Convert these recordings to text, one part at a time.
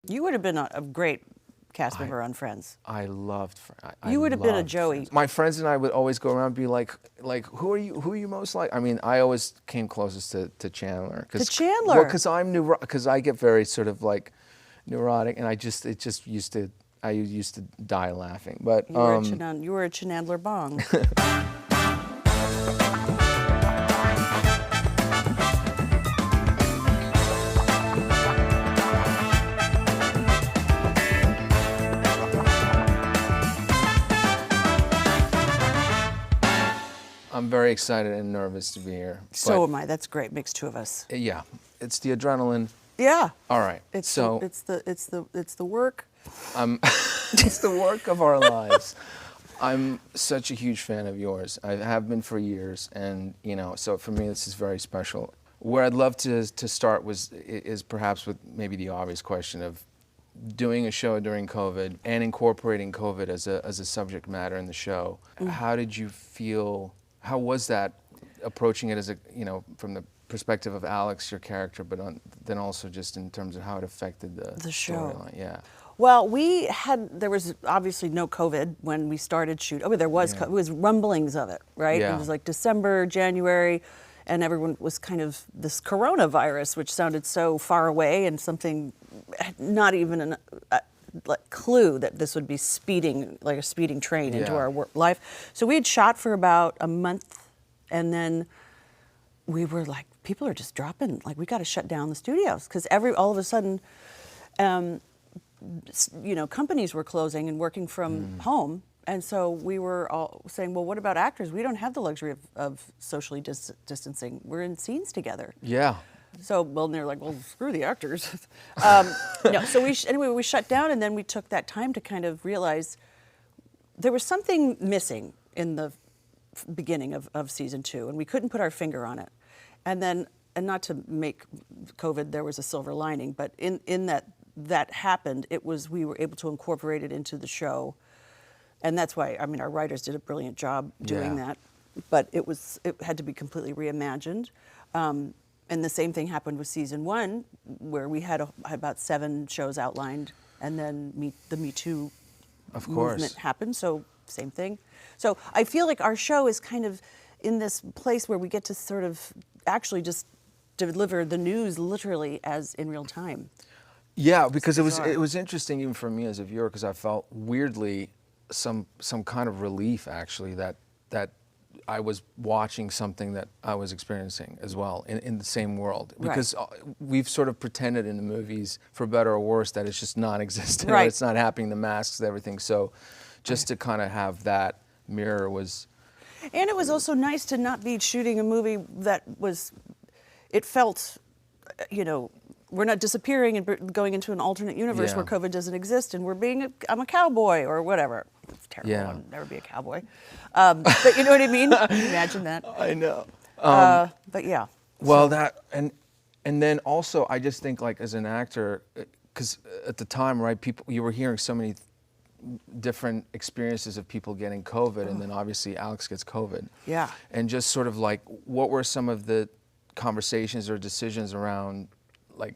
You would have been a great cast member on Friends. I loved. You would have been a loved Joey. Friends. My friends and I would always go around and be like, who are you most like? I mean, I always came closest to Chandler. To Chandler? Well, because I get very sort of like neurotic, and I used to die laughing. But You were a Chandler Bong. I'm very excited and nervous to be here. So am I. That's great. Makes two of us. Yeah, it's the adrenaline. Yeah. All right. It's the work. It's the work of our lives. I'm such a huge fan of yours. I have been for years, and so for me this is very special. Where I'd love to start is perhaps with maybe the obvious question of doing a show during COVID and incorporating COVID as a subject matter in the show. How did you feel? How was that approaching it as from the perspective of Alex, your character, but then also just in terms of how it affected the show storyline? Yeah. Well, there was obviously no COVID when we started shooting. Oh, there was, it was rumblings of it, right? Yeah. It was like December, January, and everyone was kind of this coronavirus, which sounded so far away and something, not even a clue that this would be like a speeding train into our life. So we had shot for about a month, and then we were like, people are just dropping, like we got to shut down the studios, because all of a sudden, companies were closing and working from home. And so we were all saying, well, what about actors? We don't have the luxury of socially distancing. We're in scenes together. Yeah. So, and they're like, well, screw the actors. So we shut down, and then we took that time to kind of realize there was something missing in the beginning of season 2, and we couldn't put our finger on it. And not to make COVID, there was a silver lining, but in that happened, we were able to incorporate it into the show. And that's why, our writers did a brilliant job doing that. But it had to be completely reimagined. And the same thing happened with season 1, where we had about 7 shows outlined, and then the Me Too movement happened, so same thing. So I feel like our show is kind of in this place where we get to sort of actually just deliver the news literally as in real time. Yeah, because it was interesting even for me as a viewer, because I felt weirdly some kind of relief actually that I was watching something that I was experiencing as well in the same world, because we've sort of pretended in the movies, for better or worse, that it's just non-existent, or it's not happening, the masks, everything. So just to kind of have that mirror was. And it was also nice to not be shooting a movie that it felt, we're not disappearing and going into an alternate universe where COVID doesn't exist, and I'm a cowboy or whatever. It's terrible. Yeah. I'll never be a cowboy. But you know what I mean? Imagine that. I know. But yeah. Well, and then also I just think, like, as an actor, because at the time, right, you were hearing so many different experiences of people getting COVID, and then obviously Alex gets COVID. Yeah. And just sort of like, what were some of the conversations or decisions around, like,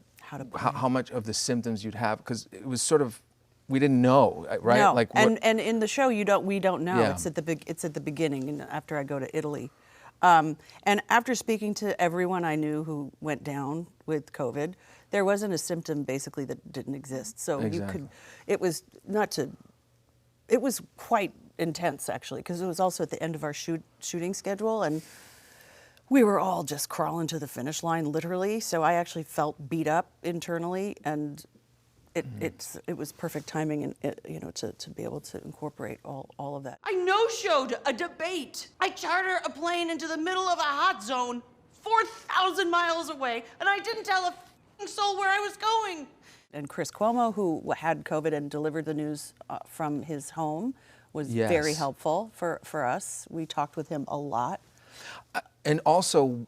how much of the symptoms you'd have? Because it was sort of, we didn't know, right? No. Like, and in the show, we don't know. Yeah. It's at the beginning, and after I go to Italy. And after speaking to everyone I knew who went down with COVID, there wasn't a symptom basically that didn't exist. So it was quite intense actually, because it was also at the end of our shooting schedule, and we were all just crawling to the finish line, literally. So I actually felt beat up internally, and it was perfect timing, and to be able to incorporate all of that. I no-showed a debate. I charter a plane into the middle of a hot zone, 4,000 miles away, and I didn't tell a soul where I was going. And Chris Cuomo, who had COVID and delivered the news from his home, was very helpful for us. We talked with him a lot. And also,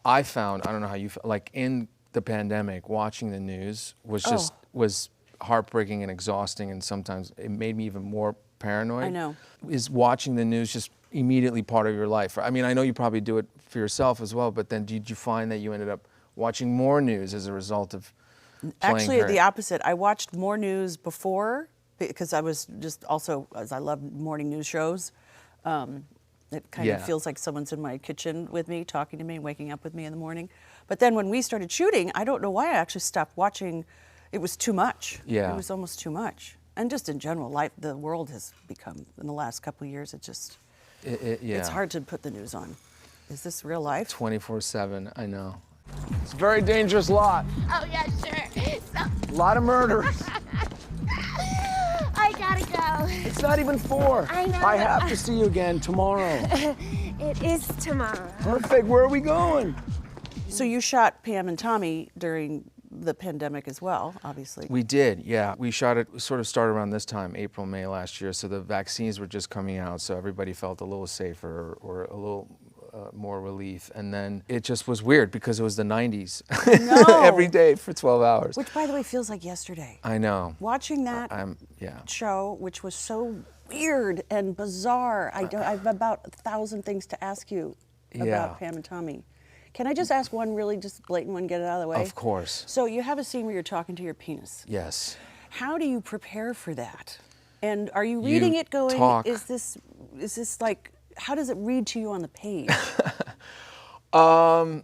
I found, I don't know how you feel, like in the pandemic, watching the news was heartbreaking and exhausting, and sometimes it made me even more paranoid. I know. Is watching the news just immediately part of your life? I mean, I know you probably do it for yourself as well, but then did you find that you ended up watching more news as a result of Actually, her. the opposite. I watched more news before because I was just also, as I love morning news shows, it kind of feels like someone's in my kitchen with me, talking to me, waking up with me in the morning. But then when we started shooting, I don't know why I actually stopped watching. It was too much. Yeah. It was almost too much. And just in general, the world has become, in the last couple of years, it's hard to put the news on. Is this real life? 24/7, I know. It's a very dangerous lot. Oh, yeah, sure. A lot of murders. I gotta go. It's not even 4. I know. I have to see you again tomorrow. It is tomorrow. Perfect. Where are we going? So you shot Pam and Tommy during the pandemic as well, obviously. We did, yeah. We shot it, sort of started around this time, April, May last year, so the vaccines were just coming out, so everybody felt a little safer or a little more relief. And then it just was weird because it was the 90s. No. Every day for 12 hours. Which, by the way, feels like yesterday. I know. Watching that show, which was so weird and bizarre, I have about 1,000 things to ask you about Pam and Tommy. Can I just ask one really just blatant one, get it out of the way? Of course. So you have a scene where you're talking to your penis. Yes. How do you prepare for that? And are you reading it going, talk. is this like, how does it read to you on the page? I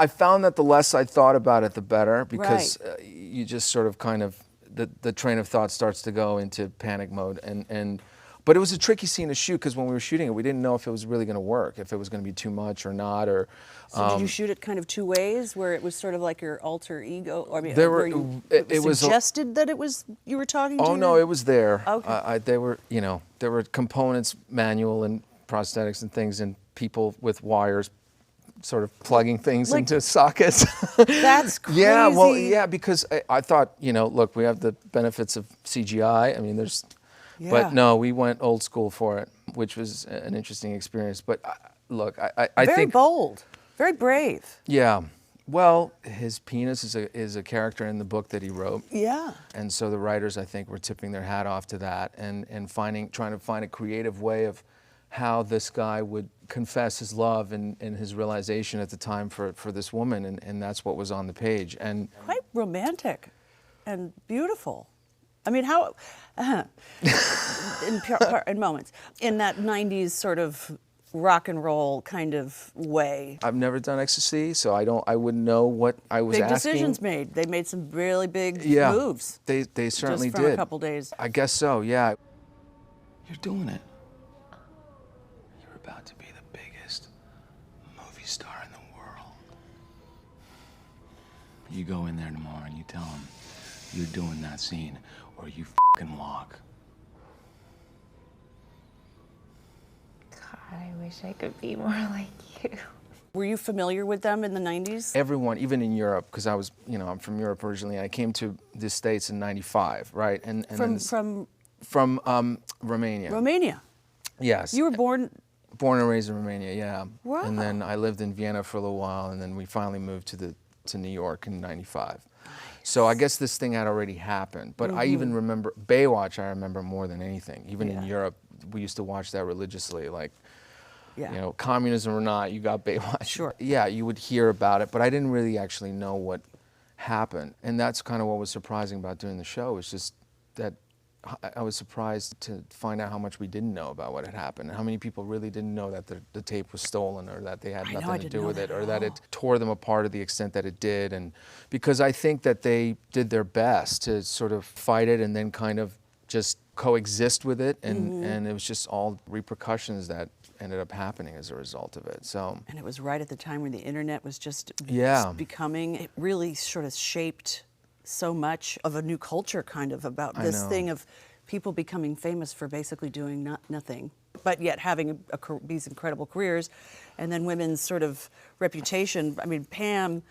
found that the less I thought about it, the better, because you just sort of kind of, the train of thought starts to go into panic mode. But it was a tricky scene to shoot because when we were shooting it, we didn't know if it was really going to work, if it was going to be too much or not. Or so did you shoot it kind of two ways, where it was sort of like your alter ego? Or I mean, there were, it was suggested that it was you were talking to? Oh no, it was there. Okay. They were, there were components, manual and prosthetics and things, and people with wires sort of plugging things into sockets. That's crazy. Yeah, well, yeah, because I thought, look, we have the benefits of CGI. I mean, there's. Yeah. But no, we went old school for it, which was an interesting experience. But look, I very think bold, very brave. Yeah, well, his penis is a character in the book that he wrote. Yeah. And so the writers, I think, were tipping their hat off to that and trying to find a creative way of how this guy would confess his love and his realization at the time for this woman, and that's what was on the page. And quite romantic and beautiful. I mean, how, in moments, in that 90s sort of rock and roll kind of way. I've never done ecstasy, so I wouldn't know what I was big asking. Big decisions made. They made some really big moves. They certainly just from did. A couple days. I guess so, yeah. You're doing it. You're about to be the biggest movie star in the world. You go in there tomorrow and you tell them you're doing that scene, or you fucking walk. God, I wish I could be more like you. Were you familiar with them in the 90s? Everyone, even in Europe, because I was, I'm from Europe originally. I came to the States in '95, right? And from Romania. Romania. Yes. You were born and raised in Romania, yeah. Wow. And then I lived in Vienna for a little while, and then we finally moved to New York in '95. So I guess this thing had already happened. But I even remember Baywatch. I remember more than anything. Even in Europe, we used to watch that religiously. Like, communism or not, you got Baywatch. Sure. Yeah, you would hear about it, but I didn't really actually know what happened. And that's kind of what was surprising about doing the show. Is just that I was surprised to find out how much we didn't know about what had happened, and how many people really didn't know that the tape was stolen, or that they had nothing to do with it, or that it tore them apart to the extent that it did. And because I think that they did their best to sort of fight it and then kind of just coexist with it, and it was just all repercussions that ended up happening as a result of it. So. And it was right at the time when the internet was just becoming. It really sort of shaped so much of a new culture, kind of, about this thing of people becoming famous for basically doing nothing, but yet having these incredible careers. And then women's sort of reputation. I mean, Pam,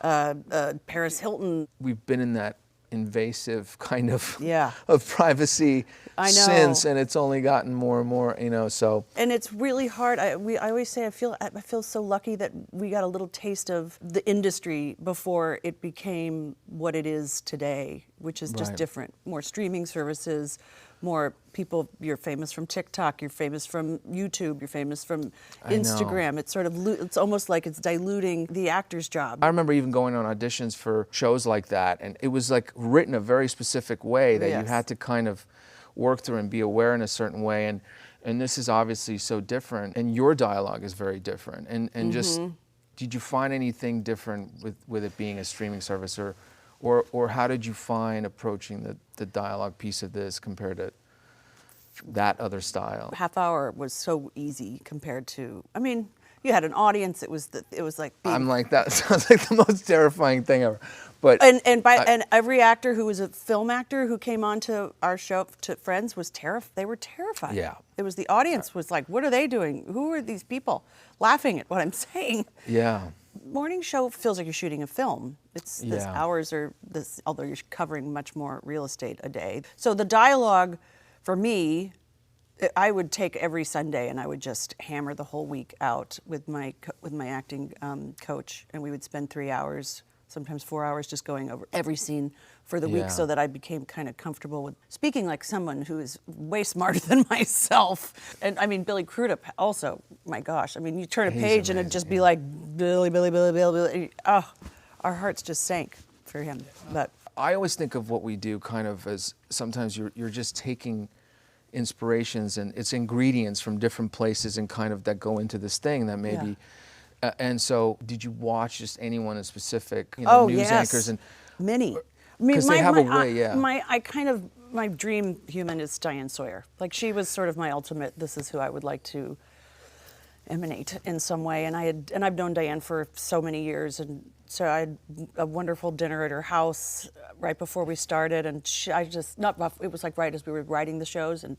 Paris Hilton. We've been in that invasive kind of of privacy since, and it's only gotten more and more, so. And it's really hard. I always say I feel so lucky that we got a little taste of the industry before it became what it is today. which is just Right. different. More streaming services, more people. You're famous from TikTok, you're famous from YouTube, you're famous from I know. Instagram. It's sort of, it's almost like it's diluting the actor's job. I remember even going on auditions for shows like that, and it was like written a very specific way that you Yes. had to kind of work through and be aware in a certain way. And this is obviously so different, and your dialogue is very different. And just, did you find anything different with it being a streaming service, or how did you find approaching the dialogue piece of this compared to that other style? Half hour was so easy compared to, I mean, you had an audience. It was like being, I'm like, that sounds like the most terrifying thing ever. But and every actor who was a film actor who came onto our show to Friends was they were terrified. Yeah. It was the audience was like, what are they doing? Who are these people laughing at what I'm saying? yeah, Morning show feels like you're shooting a film. It's this Yeah. hours are this, although you're covering much more real estate a day. So the dialogue, for me, I would take every Sunday and I would just hammer the whole week out with my acting coach, and we would spend 3 hours, sometimes 4 hours, just going over every scene for the Yeah. week, so that I became kind of comfortable with speaking like someone who is way smarter than myself. And I mean, Billy Crudup also, my gosh, I mean, you turn a He's page and it'd amazing, just be yeah. like, Billy, Billy, Billy, Billy, Billy. Oh, our hearts just sank for him. But I always think of what we do kind of as sometimes you're just taking inspirations and it's ingredients from different places and kind of that go into this thing that maybe. And so, did you watch just anyone in specific, news yes. anchors and Many. I mean, 'Cause they have a way, yeah. My dream human is Diane Sawyer. Like, she was sort of my ultimate, this is who I would like to emanate in some way. And I've known Diane for so many years, and so I had a wonderful dinner at her house right before we started, and it was like right as we were writing the shows, and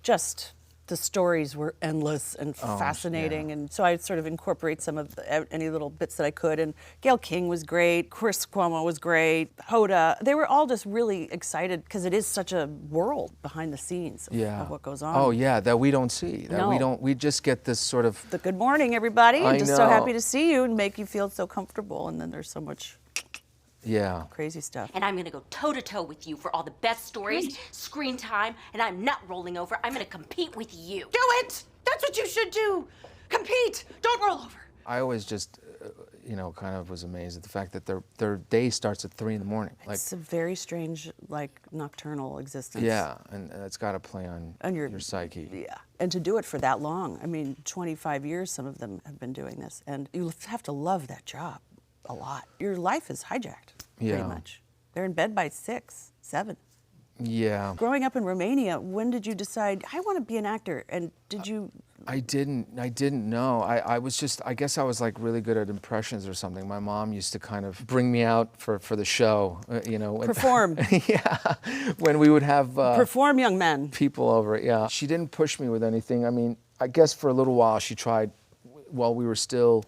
just the stories were endless and fascinating, yeah. and so I sort of incorporate some of any little bits that I could. And Gayle King was great, Chris Cuomo was great, Hoda. They were all just really excited because it is such a world behind the scenes of what goes on. Oh yeah, that we don't see. That we No. don't. We just get this sort of. The good morning, everybody. I I'm just so know. happy to see you and make you feel so comfortable. And then there's so much Yeah. crazy stuff. And I'm gonna go toe-to-toe with you for all the best stories, screen time, and I'm not rolling over. I'm gonna compete with you. Do it! That's what you should do! Compete! Don't roll over! I always just, kind of was amazed at the fact that their day starts at 3 a.m. Like, It's a very strange, like, nocturnal existence. yeah, and it's got to play on your psyche. Yeah. And to do it for that long, I mean, 25 years, some of them have been doing this. And you have to love that job a lot. Your life is hijacked, pretty Yeah. much. They're in bed by 6, 7. Yeah. Growing up in Romania, when did you decide, I want to be an actor? And did you? I didn't know. I was just, I guess I was like really good at impressions or something. My mom used to kind of bring me out for the show, Perform. Yeah, when we would have Perform, young men. people over. Yeah, she didn't push me with anything. I mean, I guess for a little while she tried, while we were still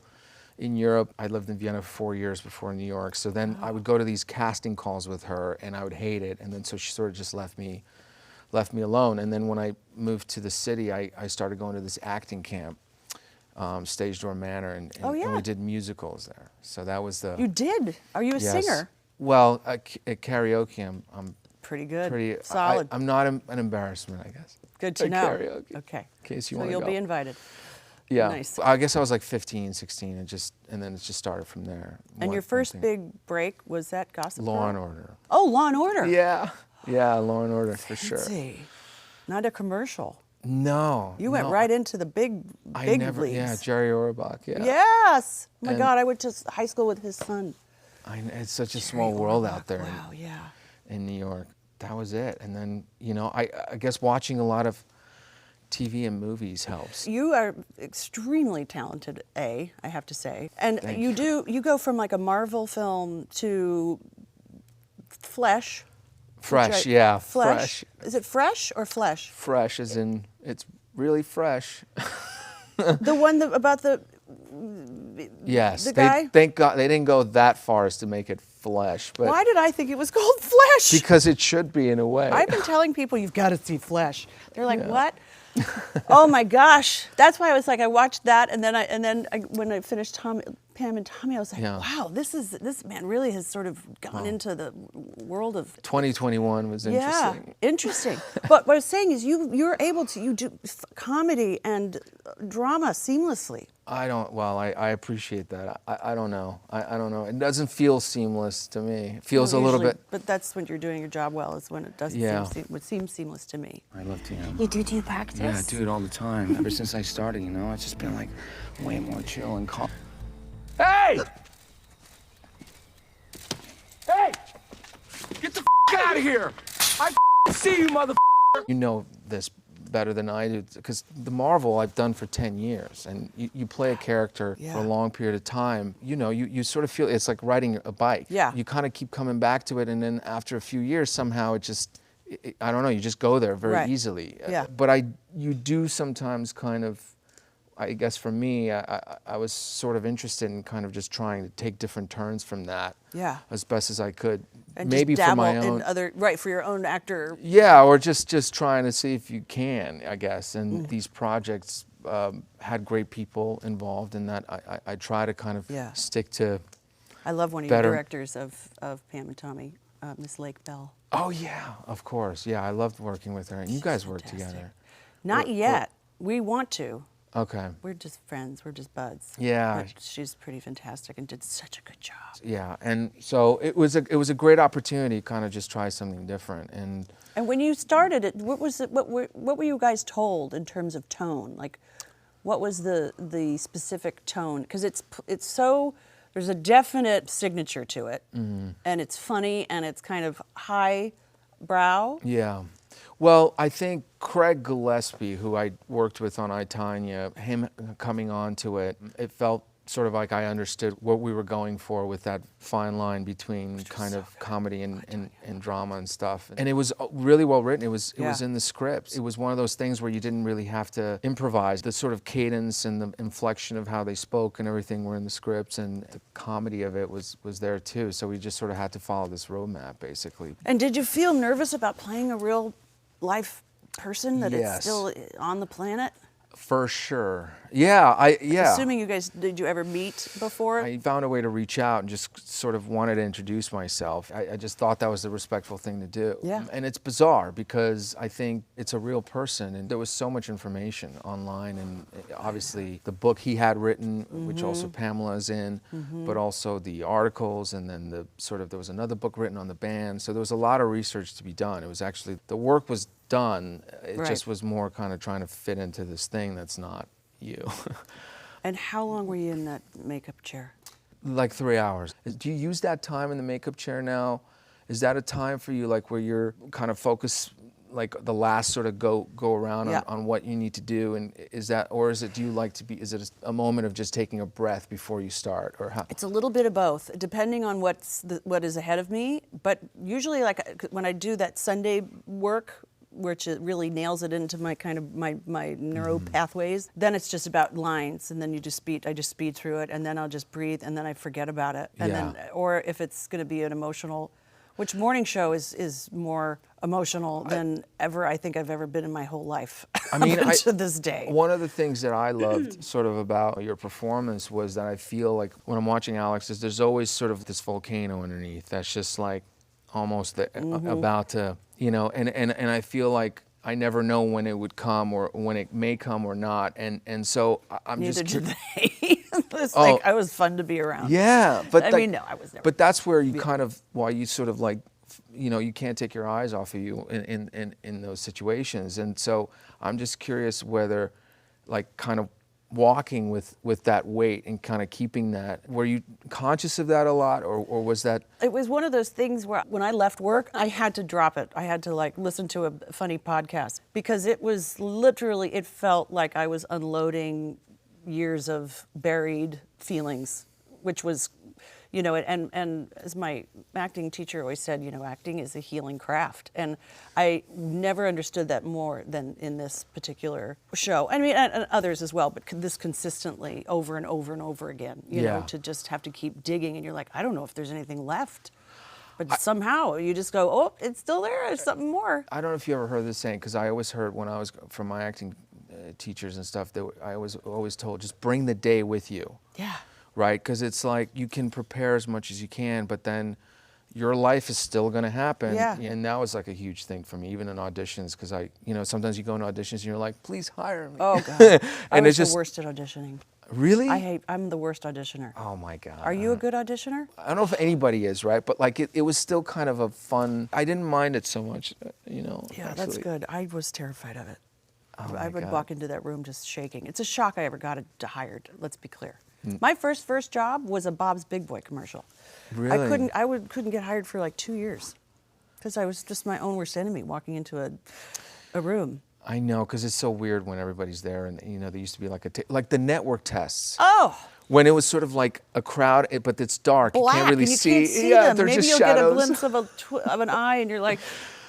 in Europe. I lived in Vienna for 4 years before New York. So then I would go to these casting calls with her, and I would hate it. And then so she sort of just left me alone. And then when I moved to the city, I started going to this acting camp, Stage Door Manor, and we did musicals there. So that was the. You did? Are you a Yes. singer? Well, at karaoke, I'm Pretty good. pretty Solid. I'm not an embarrassment, I guess. Good to at know. Karaoke. Okay. In case you So want to you'll go. be invited. Yeah. Nice. I guess I was like 15, 16, and then it just started from there. And your first big break was that Gossip Law Girl? and Order. Oh, Law and Order. Yeah. Yeah, Law and Order for sure. Fancy. Not a commercial. No. You went no. right into the big leagues. Yeah, Jerry Orbach. Yeah. Yes. Oh my And- God, I went to high school with his son. It's such a small world out there Wow, yeah. in New York. That was it. And then, I guess watching a lot of TV and movies helps. You are extremely talented, I have to say. And Thank you go from like a Marvel film to Flesh. Fresh, which yeah. Flesh. Fresh. Is it Fresh or Flesh? Fresh as in, it's really fresh. The one about the Yes. The guy? Thank God they didn't go that far as to make it flesh. But Why did I think it was called Flesh? Because it should be in a way. I've been telling people you've got to see Flesh. They're like, Yeah. what? Oh my gosh, that's why I was like, I watched that, and then when I finished Pam and Tommy, I was like, Yeah. wow, this man really has sort of gone into the world of 2021 was interesting. Yeah, interesting. But what I was saying is, you're able to do comedy and drama seamlessly. I appreciate that. I don't know. I don't know. It doesn't feel seamless to me. It feels a little Usually, bit. But that's when you're doing your job well, is when it doesn't Yeah. would seem seamless to me. I love to, Do you practice? yeah, I do it all the time. Ever since I started, it's just been like way more chill and calm. Hey! Hey! Get the out of here! I see you, mother. You know this better than I do, because the Marvel I've done for 10 years, and you play a character for a long period of time. You sort of feel it's like riding a bike. Yeah. You kind of keep coming back to it, and then after a few years, somehow it just, I don't know, you just go there very easily. Yeah. But you do sometimes kind of, I guess for me, I was sort of interested in kind of just trying to take different turns from that. Yeah. As best as I could. And Maybe just for my dabble own. in other, for your own actor. Yeah, or just trying to see if you can, I guess. And these projects had great people involved in that. I try to kind of stick to. I love one of Better. your directors of Pam and Tommy, Miss Lake Bell. Oh yeah, of course. Yeah, I loved working with her, and you guys work fantastic. together. Not yet. We want to. Okay. We're just friends. We're just buds. Yeah. But she's pretty fantastic and did such a good job. Yeah, and so it was a great opportunity, to kind of just try something different. And when you started it, what were you guys told in terms of tone? Like, what was the specific tone? Because it's so, there's a definite signature to it, and it's funny and it's kind of high brow. yeah. Well, I think Craig Gillespie, who I worked with on I, Tonya, him coming onto it, it felt sort of like I understood what we were going for with that fine line between kind of comedy and drama and stuff. And it was really well written. It was in the script. It was one of those things where you didn't really have to improvise. The sort of cadence and the inflection of how they spoke and everything were in the scripts, and the comedy of it was there too. So we just sort of had to follow this roadmap, basically. And did you feel nervous about playing a real life person that Yes. it's still on the planet? For sure. Yeah, Assuming you guys, did you ever meet before? I found a way to reach out and just sort of wanted to introduce myself. I just thought that was the respectful thing to do. Yeah. And it's bizarre because I think it's a real person, and there was so much information online, and obviously the book he had written, which also Pamela's in, but also the articles, and then there was another book written on the band. So there was a lot of research to be done. It was actually, the work was done. It just was more kind of trying to fit into this thing that's not you. And how long were you in that makeup chair? Like 3 hours. Do you use that time in the makeup chair now? Is that a time for you, like where you're kind of focused, like the last sort of go around on what you need to do? And is that, or is it, do you like to be, is it a moment of just taking a breath before you start, or how? It's a little bit of both, depending on what is ahead of me. But usually, like when I do that Sunday work, which it really nails it into my kind of my neuro pathways, then it's just about lines, and then I just speed through it, and then I'll just breathe, and then I forget about it. And then, or if it's going to be an emotional, which morning show is more emotional than I think I've ever been in my whole life. I mean, to this day. One of the things that I loved sort of about your performance was that I feel like when I'm watching Alex, there's always sort of this volcano underneath that's just like almost about to, and I feel like I never know when it would come or when it may come or not, and so I'm Neither just. did they. It's like I was fun to be around. Yeah, but I mean, no, I was never. But that's where you kind of, why you sort of like, you can't take your eyes off of you in those situations, and so I'm just curious whether, like, kind of walking with that weight and kind of keeping that, were you conscious of that a lot, or was that? It was one of those things where when I left work, I had to drop it. I had to like listen to a funny podcast, because it was literally, it felt like I was unloading years of buried feelings, which was, and as my acting teacher always said, acting is a healing craft. And I never understood that more than in this particular show. I mean, and others as well, but this consistently over and over and over again, to just have to keep digging. And you're like, I don't know if there's anything left. But somehow you just go, oh, it's still there. There's something more. I don't know if you ever heard this saying, because I always heard when I was from my acting teachers and stuff, that I was always told, just bring the day with you. Yeah. Right? Because it's like you can prepare as much as you can, but then your life is still going to happen. Yeah. And that was like a huge thing for me, even in auditions, because sometimes you go in auditions and you're like, please hire me. Oh, God. I And was it's just the worst at auditioning. Really? I'm the worst auditioner. Oh my God. Are you a good auditioner? I don't know if anybody is, right? But like it was still kind of a fun. I didn't mind it so much, Yeah, that's actually. good. I was terrified of it. Oh I my would God. walk into that room just shaking. It's a shock I ever got hired. Let's be clear. Mm. My first job was a Bob's Big Boy commercial. Really? I couldn't get hired for like 2 years because I was just my own worst enemy walking into a room. I know, because it's so weird when everybody's there, and there used to be like like the network tests. Oh, When it was sort of like a crowd, but it's dark. black, You can't really and you see. can't see Yeah, them. they're Maybe just you'll shadows. get a glimpse of an eye, and you're like,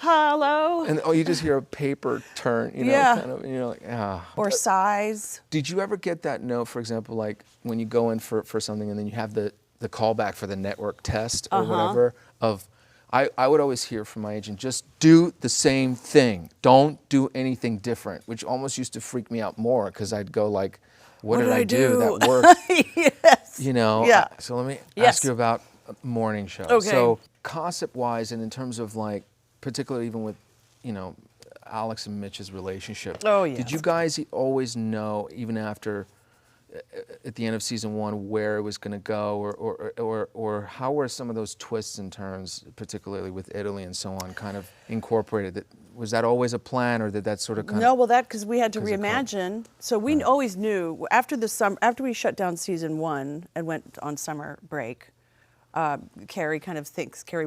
hello. And you just hear a paper turn, Yeah. kind of, and you're like, ah. Or size. Did you ever get that note, for example, like when you go in for something and then you have the callback for the network test or whatever of, I would always hear from my agent, just do the same thing. Don't do anything different, which almost used to freak me out more because I'd go like, what did I do that worked? Yes. Yeah. So let me Yes. ask you about a morning show. Okay. So concept-wise and in terms of like, particularly even with, Alex and Mitch's relationship. Oh, yeah. Did you guys always know, even after, at the end of season 1, where it was going to go, or how were some of those twists and turns, particularly with Italy and so on, kind of incorporated? Was that always a plan, or did that sort of kind No, of? well, because we had to 'Cause of reimagine. So we always knew after we shut down season 1 and went on summer break. Carrie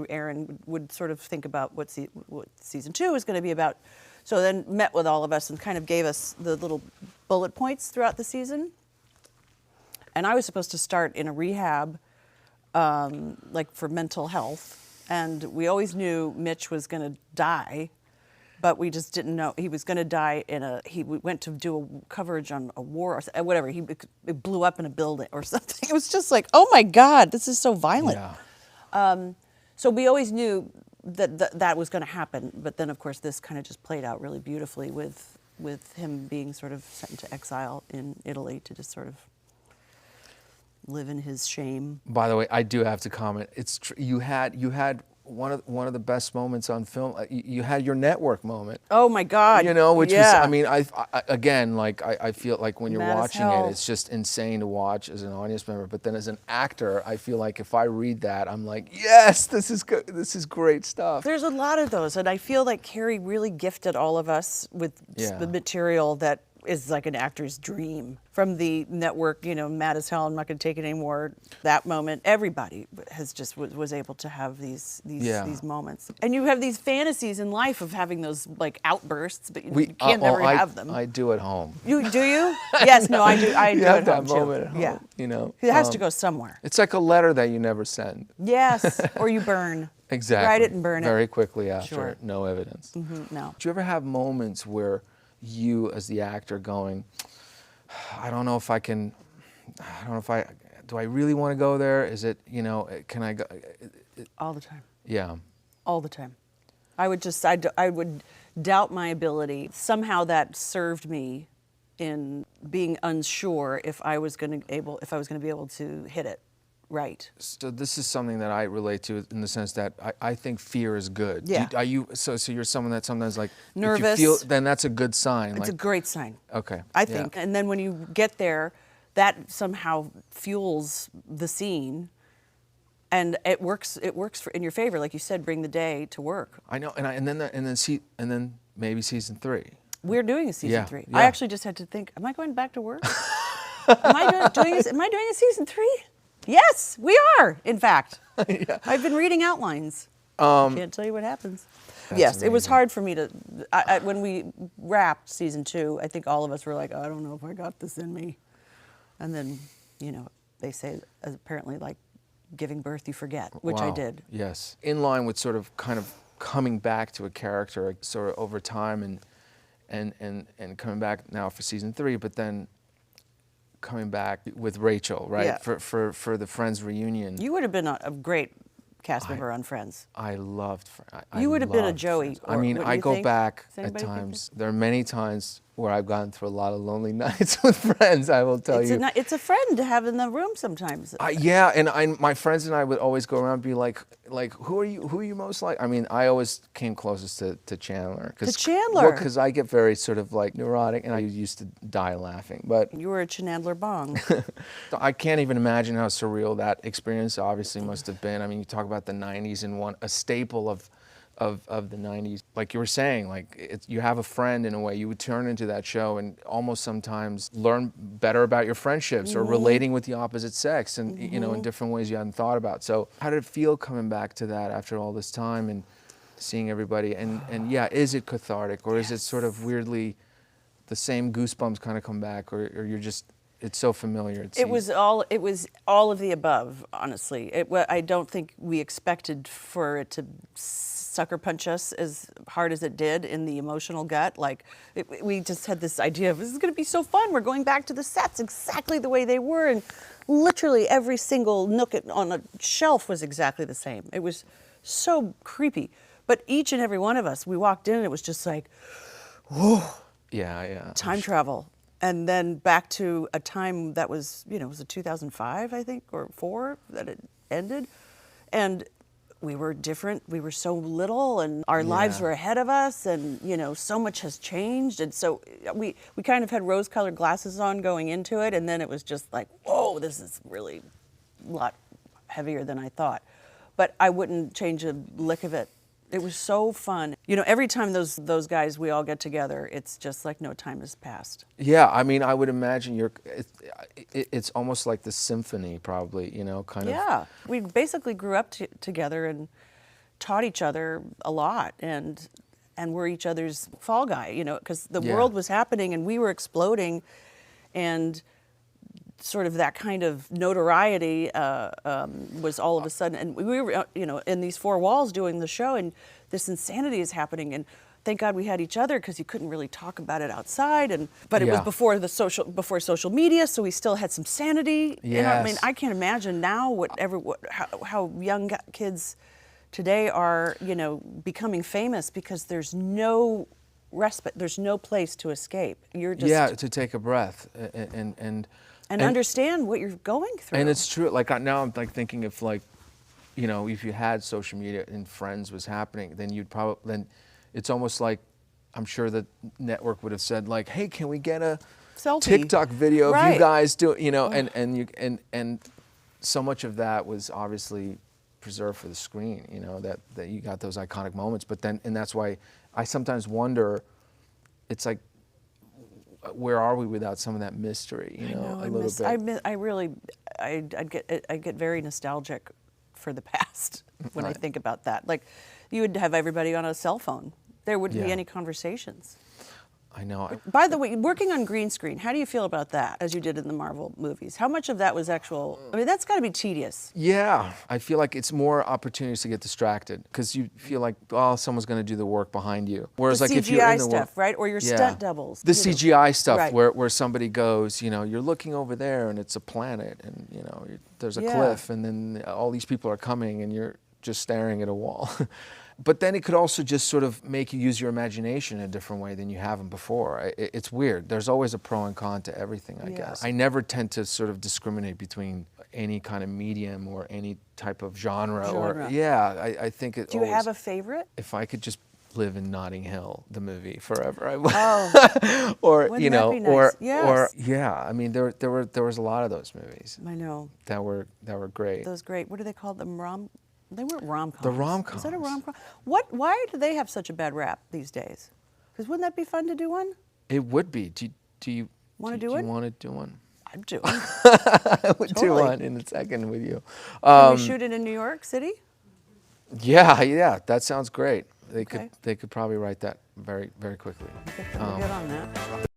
Aaron would sort of think about what season 2 was going to be about. So then met with all of us and kind of gave us the little bullet points throughout the season. And I was supposed to start in a rehab, like for mental health. And we always knew Mitch was going to die, but we just didn't know he was going to die he went to do a coverage on a war or whatever. It blew up in a building or something. It was just like, oh my God, this is so violent. Yeah. So we always knew that was going to happen. But then, of course, this kind of just played out really beautifully with him being sort of sent into exile in Italy to just sort of live in his shame. By the way, I do have to comment. It's you had one of the best moments on film. You had your network moment. Oh my God! Which was, yeah. I mean, I feel like when you're Mad as watching hell. it, it's just insane to watch as an audience member. But then as an actor, I feel like if I read that, I'm like, yes, this is good. This is great stuff. There's a lot of those, and I feel like Carrie really gifted all of us with the material that is like an actor's dream. From the network, mad as hell, I'm not going to take it anymore. That moment, everybody has just was able to have these moments, and you have these fantasies in life of having those like outbursts, but you can't never have them. I do at home. You do you? Yes, no, I do. I do You at have that home too. moment at home. Yeah, it has to go somewhere. It's like a letter that you never send. Yes, or you burn. Exactly. Write it and burn it. Very quickly after. Sure. No evidence. No. Do you ever have moments where you, as the actor, going, do I really want to go there? Is it, can I go? All the time. Yeah. All the time. I would doubt my ability. Somehow that served me in being unsure if I was going to be able to hit it right. So this is something that I relate to in the sense that I think fear is good. Yeah. So you're someone that sometimes like Nervous. If you feel, then that's a good sign. It's a great sign. Okay. I yeah. think. And then when you get there, that somehow fuels the scene. And it works in your favor, like you said. Bring the day to work. I know, and then maybe season 3. We're doing a season 3. Yeah. I actually just had to think: am I going back to work? Am I doing a season 3? Yes, we are. In fact, I've been reading outlines. Can't tell you what happens. Yes, it was amazing. hard for me to. When we wrapped season 2, I think all of us were like, I don't know if I got this in me. And then, they say apparently like giving birth you forget, which I Wow. did. Yes. In line with sort of kind of coming back to a character sort of over time and coming back now for season 3, but then coming back with Rachel, right? Yeah. For the Friends reunion. You would have been a great cast member on Friends? I loved. I You would have been a loved Joey. Friends. Or I mean, wouldn't I you go think? back Does at anybody think times. There are many times where I've gone through a lot of lonely nights with friends. I will tell you. It's a friend to have in the room sometimes. Yeah, and my friends and I would always go around and be like, who are you most like? I mean, I always came closest to Chandler. To Chandler? Well, because I get very sort of like neurotic, and I used to die laughing. But You were a Chandler Bong. I can't even imagine how surreal that experience obviously must have been. I mean, you talk about the '90s and a staple of the '90s. Like you were saying, like you have a friend in a way. You would turn into that show and almost sometimes learn better about your friendships or relating with the opposite sex, and you know, in different ways you hadn't thought about. So how did it feel coming back to that after all this time and seeing everybody? And yeah, is it cathartic, or is it sort of weirdly the same goosebumps kind of come back, or you're just, it's so familiar? It was all of the above, honestly. I don't think we expected for it to sucker punch us as hard as it did in the emotional gut. Like, we just had this idea of, this is going to be so fun. We're going back to the sets exactly the way they were, and literally every single nook on a shelf was exactly the same. It was so creepy. But each and every one of us, we walked in and it was just like, whoa. Yeah. Time travel. And then back to a time that was, was it 2005, I think, or 4 that it ended. And we were different. We were so little, and our lives were ahead of us, and, so much has changed. And so we kind of had rose-colored glasses on going into it, and then it was just like, whoa, this is really a lot heavier than I thought. But I wouldn't change a lick of it. It was so fun. Every time those guys, we all get together, it's just like no time has passed. Yeah, I mean, I would imagine it's almost like the symphony, probably, kind of. Yeah, we basically grew up together and taught each other a lot, and we're each other's fall guy, because the world was happening and we were exploding, and sort of that kind of notoriety was all of a sudden, and we were, in these 4 walls doing the show, and this insanity is happening, and thank God we had each other, because you couldn't really talk about it outside, but it was before social media, so we still had some sanity. Yes. I mean, I can't imagine now how young kids today are, becoming famous, because there's no respite, there's no place to escape. You're just to take a breath and understand what you're going through. And it's true. Like now, I'm like thinking if if you had social media and Friends was happening, then then it's almost like, I'm sure the network would have said like, hey, can we get a Selfie. TikTok video of you guys doing, and so much of that was obviously preserved for the screen. That you got those iconic moments. But then, and that's why I sometimes wonder, it's like, where are we without some of that mystery? A little bit. I get very nostalgic for the past when I think about that. Like, you would have everybody on a cell phone. There wouldn't be any conversations. I know. By the way, working on green screen, how do you feel about that, as you did in the Marvel movies? How much of that was actual? I mean, that's got to be tedious. Yeah, I feel like it's more opportunities to get distracted, because you feel like, oh, someone's going to do the work behind you. Whereas, The like, CGI if you're in the stuff, right? Or your stunt doubles. The CGI stuff, Right. where somebody goes, you're looking over there and it's a planet, and there's a cliff, and then all these people are coming, and you're just staring at a wall. But then it could also just sort of make you use your imagination in a different way than you haven't before. It's weird. There's always a pro and con to everything, I guess. I never tend to sort of discriminate between any kind of medium or any type of genre. I think it. Do you have a favorite? If I could just live in Notting Hill, the movie, forever, I would. Oh, or wouldn't that be nice? or I mean, there was a lot of those movies. I know. That were great. Those great. What do they call them? They weren't rom-coms. The rom-coms. Is that a rom-com? Why do they have such a bad rap these days? Because wouldn't that be fun to do one? It would be. Do you want to do it? it? You want to do one? I'd do it. I would do one in a second with you. Can we shoot it in New York City? Yeah, that sounds great. They could probably write that very, very quickly. We'll get on that.